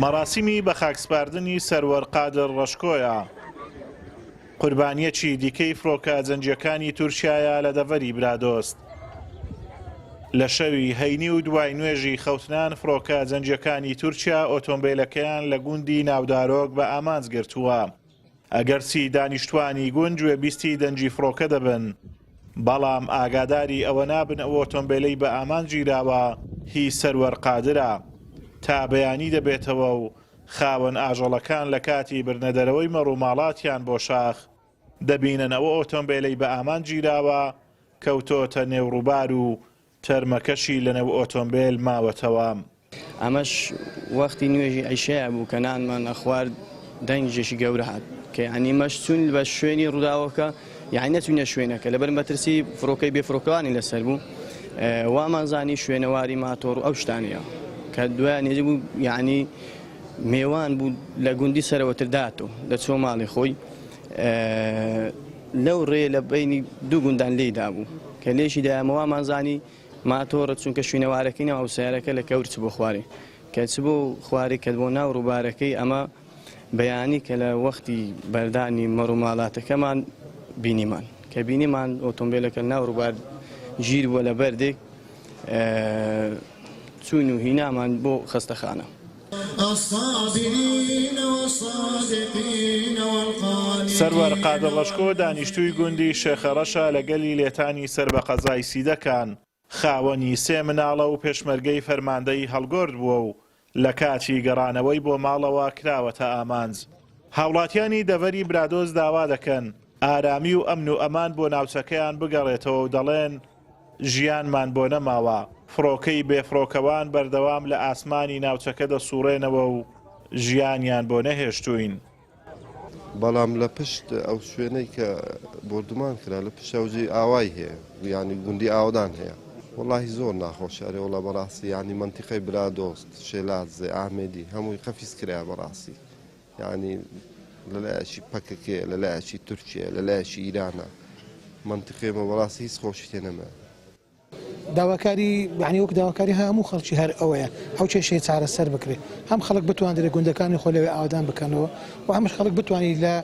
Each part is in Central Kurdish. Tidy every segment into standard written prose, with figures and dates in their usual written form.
مەراسیمی بە خاکسپاردنی سەروەر قادر ڕەشکۆیە. قوربانیەکی دیکەی فڕۆکە جەنجەکانی تورکیایە لە دەڤەری برادۆست. لە شەوی هەینی و دوای نوێژی خەوتنان فڕۆکە جەنجەکانی تورکیا ئۆتۆمبیلەکەیان لە گوندی ناودارۆک بە ئامانج گرتووە. ئەگەرچی دانیشتوانی گوند گوێبیستی دەنجی فڕۆکە دەبن، بەڵام ئاگاداری ئەوە نابن ئەو ئۆتۆمبیلەی بە ئامان گیراوە هی سەروەر قادرە، تا بەیانی دەبێتەوە و خاوەن ئاژەڵەکان لە کاتی برنەدەرەوەی مەڕووماڵاتیان بۆ شاخ دەبینن ئەوە ئۆتۆمبیلەی بە ئامان گیراوە کەوتۆتە نێوڕووبار و تەرمەکەشی لەنێو ئۆتۆمبیل ماوەتەوە. ئەمەش وەختی نوێژی عیشەیە بوو کە نانمان ئەخوارد دەنگێکی گەورە هات کە یعنی مەش چوون بە شوێنی ڕووداوەکە یعنی نەچوونە شوێنەکە لەبەر مەترسی فڕۆکەی بێفڕۆکەوانی لەسەر بوو وامانزانی شوێنەواری ماتۆڕ ئەو شتانەیە کە دوایان نێجی بوو یعنی میێوان بوو لە گوندی سەرەوەترداتەوە دەچۆ ماڵی خۆی لەو ڕێ لە بینی دوو گوندان لێدا بوو کە لێشی دایمەوە مانزانی ماتۆڕە چونکە شوێنەوارەکەی نەوە سیارەکە لە کەورچ بۆ خوارێ کە چ بۆ خواری کە بۆ ناو ڕووبارەکەی ئەمە بەیانی کە لە وەختی بەردانی مەڕووماڵاتەکەمان بینیمان کە بینیمان ئۆتۆمبیلەکە ناو ڕووبار گیر بووە لە بەردێک چوون و هینامان بۆ خستەخانە. سەروەر قادر ڕەشکۆ دانیشتووی گوندی شێخەڕەشە لەگەلی لێتانی سەر بە قەزای سیدەکان خاوەنی سێ مناڵە و پێشمەرگەی فەرماندەی هەڵگۆرد بووە و لە کاتی گەڕانەوەی بۆ ماڵەوە کراوەتە ئامانج. هاوڵاتیانی دەڤەری برادۆز داوا دەکەن ئارامی و ئەمن و ئەمان بۆ ناوچەکەیان بگەڕێتەوە و دەڵێن ژیانمان بۆ نەماوە، فڕۆکەی بێفڕۆکەوان بەردەوام لە ئاسمانی ناوچەکە دەسوڕێنەوە و ژیانیان بۆ نەهێشتوین. بەڵام لە پشت ئەو شوێنەی کە بردومان کرا لە پشت ئەوجی ئاوای هەیە ینی گوندی ئاودان هەیە وڵی زۆر ناخۆشیارێ وڵە بەڕاستی ینی منتیقەی برادۆست شێلاتزێ ئامێدی هەمووی خەفیز کرا بەڕاستی ینی لەلایەکی پەکەکێ لەلایەکی تورکیە لەلایەکی ئیرانە منتیقێمە بەڕاستی هیچ خۆشی تێنەمە. داواکاری یعنی وەک داواکاری هەموو خەڵکی هەر ئەوەیە ئەو کێشەیە چارەسەر بکرێت هەم خەڵک بتوانێت گوندەکانی خۆ لەوێ ئاودان بکەنەوە و هەمش خەڵک بتوانێت لە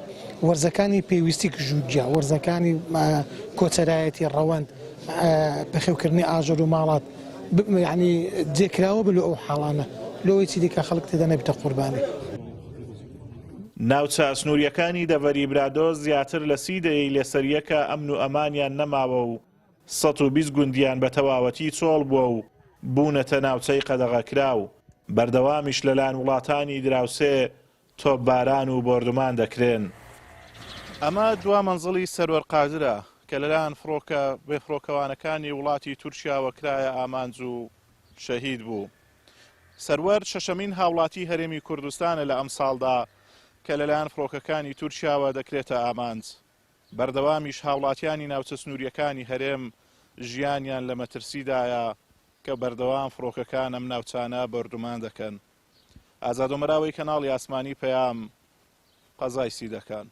وەرزەکانی پێویستی ژوودیا وەرزەکانی کۆچەرایەتی ڕەوەند بەخێوکردنی ئاژەڵ و ماڵات یعنی جێکراوە بە لە ئەو حاڵانە لەوەی چی دیکە خەڵک تێدا نەبێتە قوربانی. ناوچە سنووریەکانی دەڤەری برادۆز زیاتر لە 30 دەیەی لێسەریەکە ئەمن و ئەمانیان نەماوە و 120 گوندیان بە تەواوەتی چۆڵ بووە و بوونەتە ناوچەی قەدەغەکراو بەردەوامیش لەلایەن وڵاتانی دراوسێ تۆپباران و بۆردومان دەکرێن. ئەمە دوا مەنزڵی سەروەر قادرە کە لەلایەن فڕۆکە بێفڕۆکەوانەکانی وڵاتی تورکیاوە کرایە ئامانج و شەهید بوو. سەروەر شەشەمین هاوڵاتی هەرێمی کوردستانە لە ئەم ساڵدا کە لەلایەن فڕۆکەکانی تورکیاوە دەکرێتە ئامانج. بەردەوامیش هاوڵاتیانی ناوچە سنووریەکانی هەرێم ژیانیان لە مەترسیدایە کە بەردەوام فڕۆکەکان ئەم ناوچانە بەردومان دەکەن. ئازادۆمەراوەی کەناڵی ئاسمانی پەیام قەزای سیدەکان.